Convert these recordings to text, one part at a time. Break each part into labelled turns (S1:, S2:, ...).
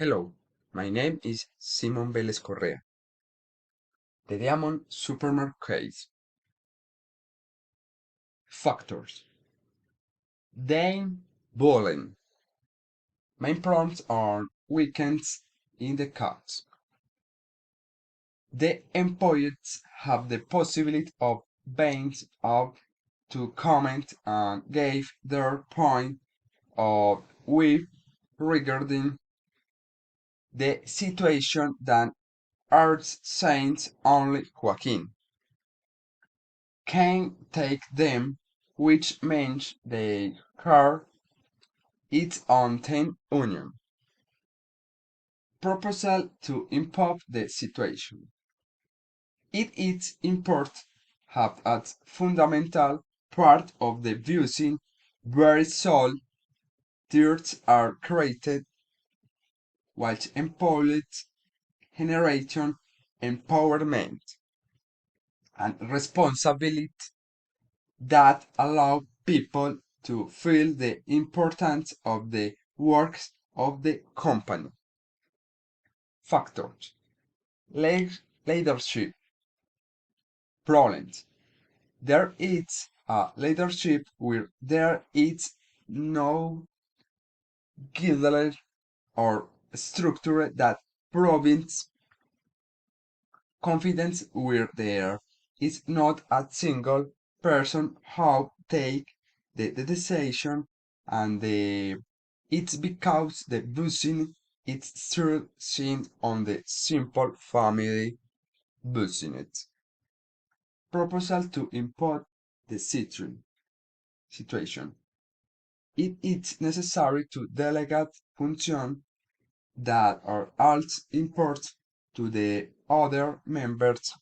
S1: Hello, my name is Simon Vélez Correa. The Diamond Supermarket case. Factors. Dane Bollen. Main prompts are weekends in the cuts. The employees have the possibility of being up to comment and give their point of view regarding the situation that Arts Saint only Joaquin can take them, which means they are its own ten union. Proposal to improve the situation. It is important have as fundamental part of the using very soul thirds are created which employed generation empowerment and responsibility that allow people to feel the importance of the works of the company. Factors. Leadership problems. There is a leadership where there is no guideline or structure that provides confidence where there is not a single person who take the decision and it's because the business is still seen on the simple family business. Proposal to import the situation. It is necessary to delegate functions that are also important to the other members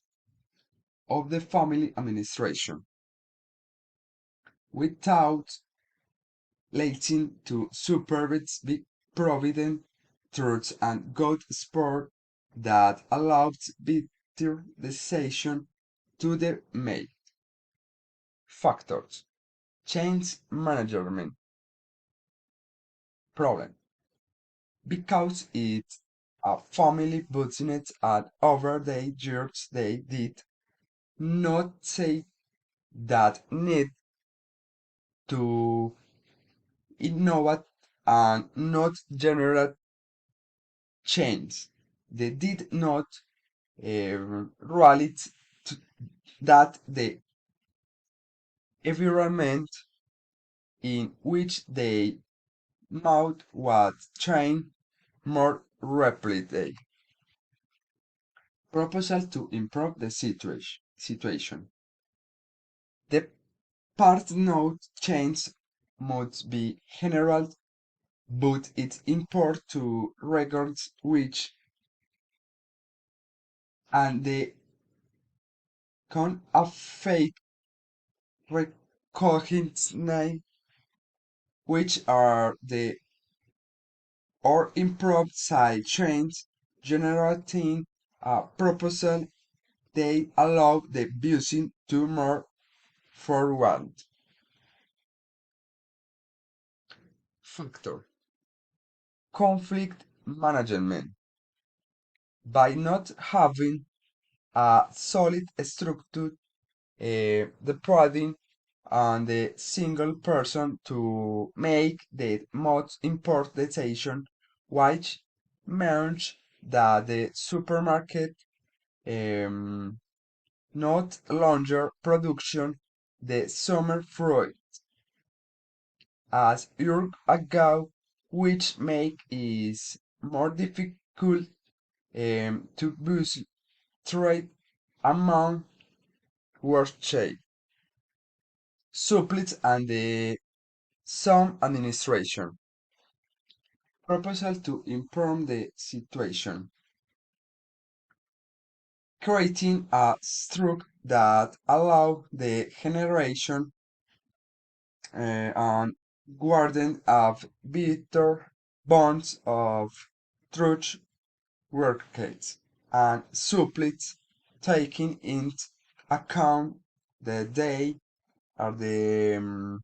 S1: of the family administration without letting to supervise be provident truths and good sport that allows better decision to the made. Factors. Change management problem. Because it's a family business and over the years they did not say that need to innovate and not generate change. They did not rally to that the environment in which they mouth was trained more rapidly. Proposal to improve the situation. The part note change must be general, but it's important to records which and the can affect recognition which are the or improved side chains generating a proposal they allow the business to move forward. Factor. Conflict management. By not having a solid structure, the prodding and the single person to make the most important decision, which means that the supermarket not longer production the summer fruit as years ago, which make is more difficult to boost trade among world trade, supplies and the some administration. Proposal to improve the situation. Creating a structure that allow the generation and guarding of better bonds of truth workers and supplies taking into account the day of the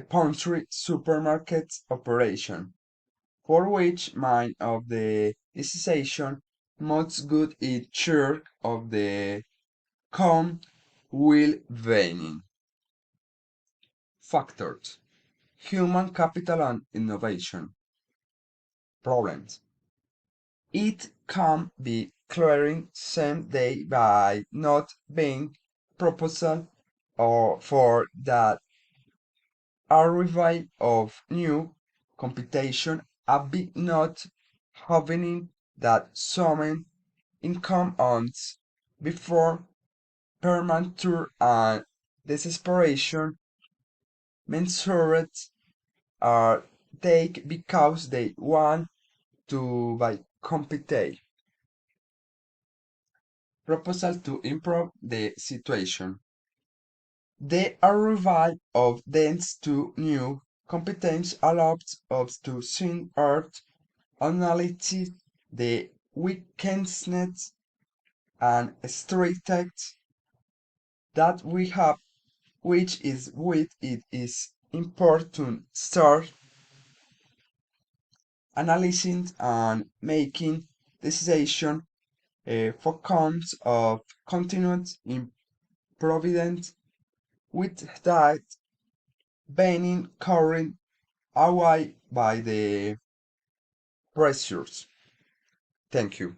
S1: pantry supermarket operation. for which mind of the decision most good is sure of the com will being factors. Human capital and innovation problems. It can be clearing same day by not being proposal or for that arrival of new computation a bit not having that summon income ons before premature and desperation mensurate are take because they want to by compete proposal to improve the situation. The arrival of these two new competence allows us to see Earth analyze the weaknesses and strengths that we have, which is with it is important start analyzing and making decision for comes of continuous improvement with that being current away by the pressures. Thank you.